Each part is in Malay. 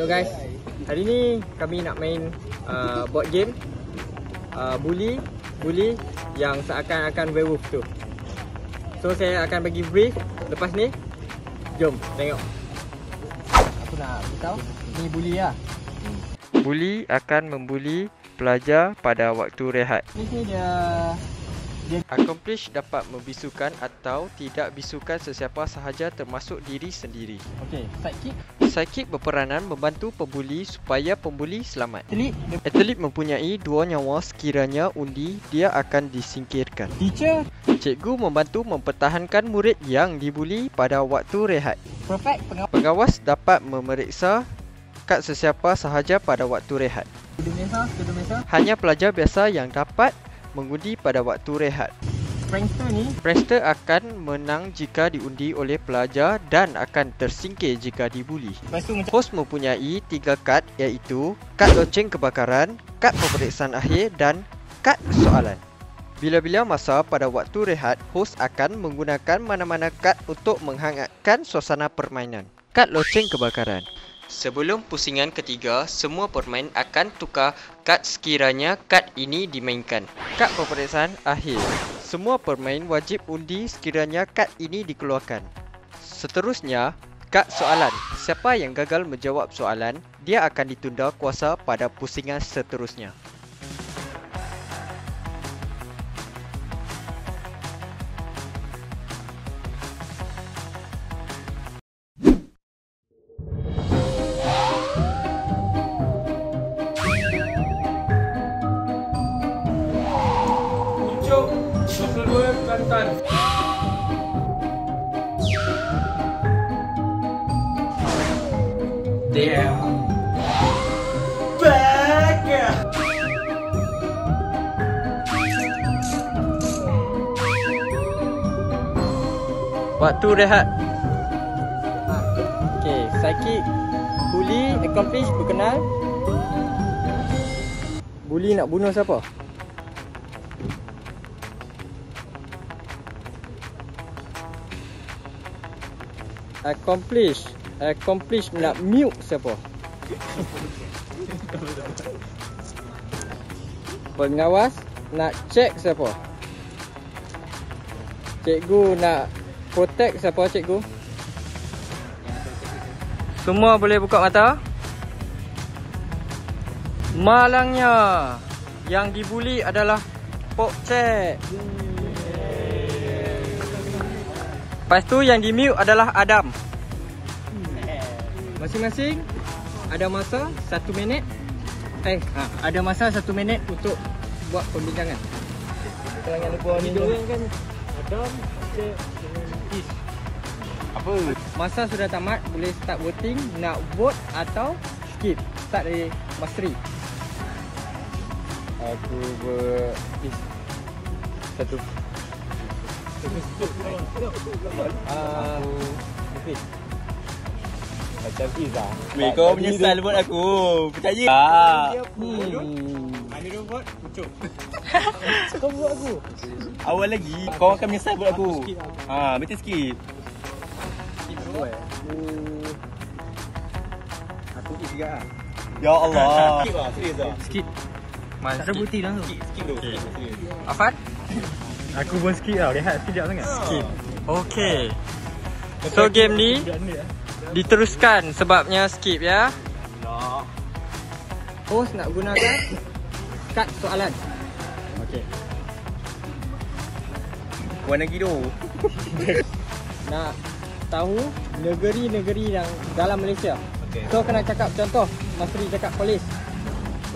Hello guys, hari ni kami nak main board game Bully yang seakan-akan werewolf tu. So saya akan bagi brief. Lepas ni jom tengok. Aku nak beritahu ni bully lah. Bully akan membuli pelajar pada waktu rehat. Ni dia accomplish dapat membisukan atau tidak bisukan sesiapa sahaja termasuk diri sendiri. Okey, sidekick. Sidekick berperanan membantu pembuli supaya pembuli selamat. Atlet mempunyai 2 nyawa sekiranya undi dia akan disingkirkan. Teacher. Cikgu membantu mempertahankan murid yang dibuli pada waktu rehat. Perfect. Pengawas dapat memeriksa kad sesiapa sahaja pada waktu rehat. Hanya pelajar biasa yang dapat mengundi pada waktu rehat. Prankster akan menang jika diundi oleh pelajar dan akan tersingkir jika dibuli. Host mempunyai 3 kad, iaitu kad loceng kebakaran, kad peperiksaan akhir dan kad soalan. Bila-bila masa pada waktu rehat, host akan menggunakan mana-mana kad untuk menghangatkan suasana permainan. Kad loceng kebakaran. Sebelum pusingan ketiga, semua pemain akan tukar kad sekiranya kad ini dimainkan. Kad peperiksaan akhir. Semua pemain wajib undi sekiranya kad ini dikeluarkan. Seterusnya, kad soalan. Siapa yang gagal menjawab soalan, dia akan ditunda kuasa pada pusingan seterusnya. Pucuk 22 Kelantan. Damn. Back. Waktu rehat. Okey, sidekick bully accomplish berkenal. Bully nak bunuh siapa? Accomplish nak mute siapa? Pengawas nak check siapa? Cikgu nak protect siapa cikgu? Semua boleh buka mata? Malangnya yang dibuli adalah Pok Cek. Lepas tu yang di mute adalah Adam. Masing-masing ada masa 1 minit. Ada masa 1 minit untuk buat pembincangan. Jangan lupa ni kan Adam, Cek dengan Is. Apa? Masa sudah tamat, boleh start voting. Nak vote atau skip. Start dari Mas Sri. Aku Is. 1. Macam Iza. Weh, kau menyesal buat aku. Percaya. Mana dia buat? Pucuk. Kau buat aku. Awal lagi kau akan menyesal buat aku. Betul skip. Skip dulu Aku Is juga lah. Ya Allah. Skip lah, serius lah. Skip. Tak ada bukti dah tu. Skip tu. Afad? Aku pun skip tau, rehat sekejap sangat. Skip. Okay. So game ni diteruskan sebabnya skip ya. Host nak gunakan kad soalan. Okay. Warna gitu. Nak tahu negeri-negeri yang dalam Malaysia. Okay. So kena cakap contoh, Mas Sri cakap polis.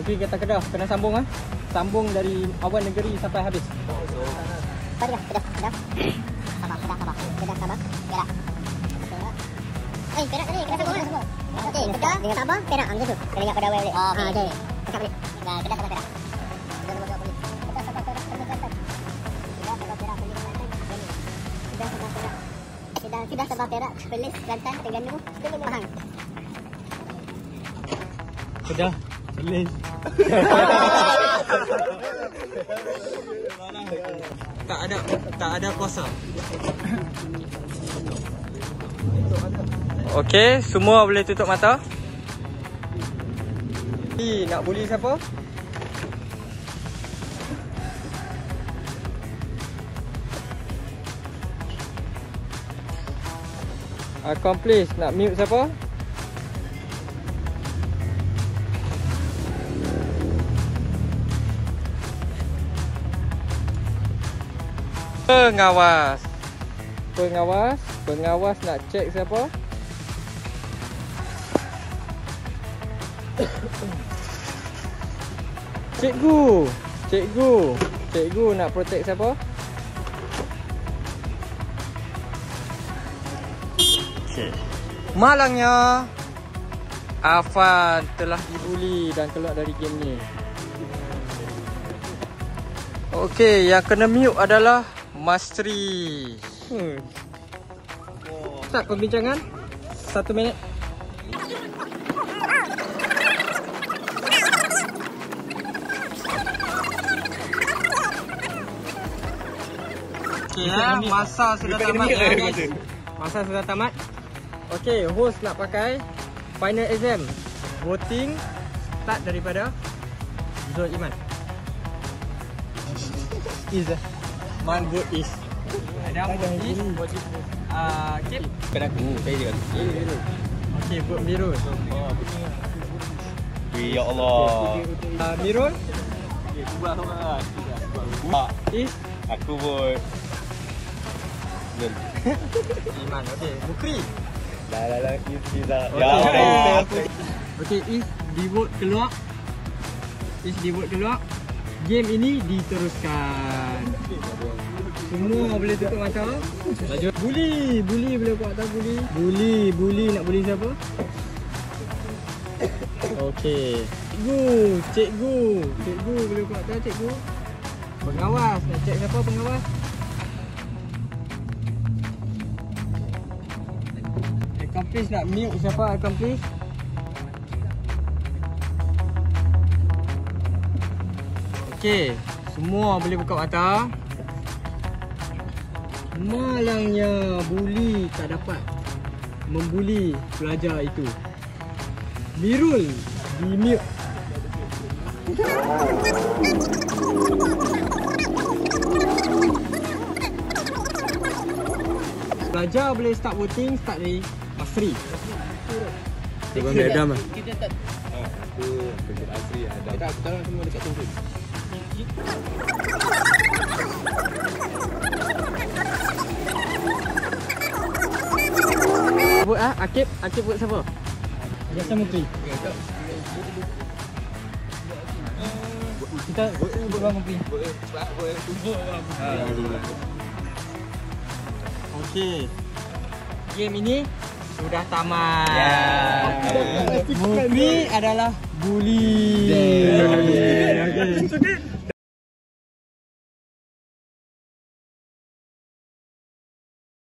Pergi kata Kedah, kena sambung Sambung dari awal negeri sampai habis. Kedah. Sabar. Kedah, sabar. Perak. Perak tadi, kena sambung semua. Okey, Kedah dengan Sabah, Perak. Macam tu. Kena ingat pada awal balik. Okey. Cakap balik. Kedah, Sabah, Perak. Kedah, Sabah, Perak, pergi Kelantan. Kedah, Sabah, Perak, pergi Kelantan. Kedah, Sabah, Perak. Kedah, Sabah, Perak, Perlis, Kelantan, Terengganu, Pahang. Kedah, Perlis. Tak ada kuasa. Okey, semua boleh tutup mata. Nak bully siapa? Accomplice nak mute siapa? Pengawas. Pengawas nak check siapa? Cikgu nak protect siapa? Okay. Malangnya Afan telah dibuli dan keluar dari game ni. Okey, yang kena mute adalah Mastri. Start perbincangan 1 minit. Okay, masa sudah tamat ya guys. Masa sudah tamat. Okay, host nak pakai final exam. Voting start daripada Zul Iman. Is Man vote is. Ada vote is. Kip. Bukan aku, saya je kan. Okay, vote biru. Ya Allah. Mirul. Is. Aku vote Iman. Okay, Bukri. Lah, Izzah. Okay, Is di vote keluar. Game ini diteruskan. Semua boleh tutup mata. Bully boleh buat tak bully? Bully nak bully siapa? Okey. Cikgu boleh buat tak cikgu? Pengawas nak check siapa pengawas? Accomplice nak mute siapa accomplice? Okey, semua boleh buka mata. Malangnya bully tak dapat membuli pelajar itu. Mirul di mute. Pelajar boleh start voting, start dari Asri. Tengok dia Adam lah. Kita tak. Aku dekat Asri ada. Tak, aku tahu semua dekat Tunggu. Vote Akib vote siapa? Biasa Mukri. Kita vote bang Mukri. Okey. Game ini sudah tamat. Mukri adalah bully.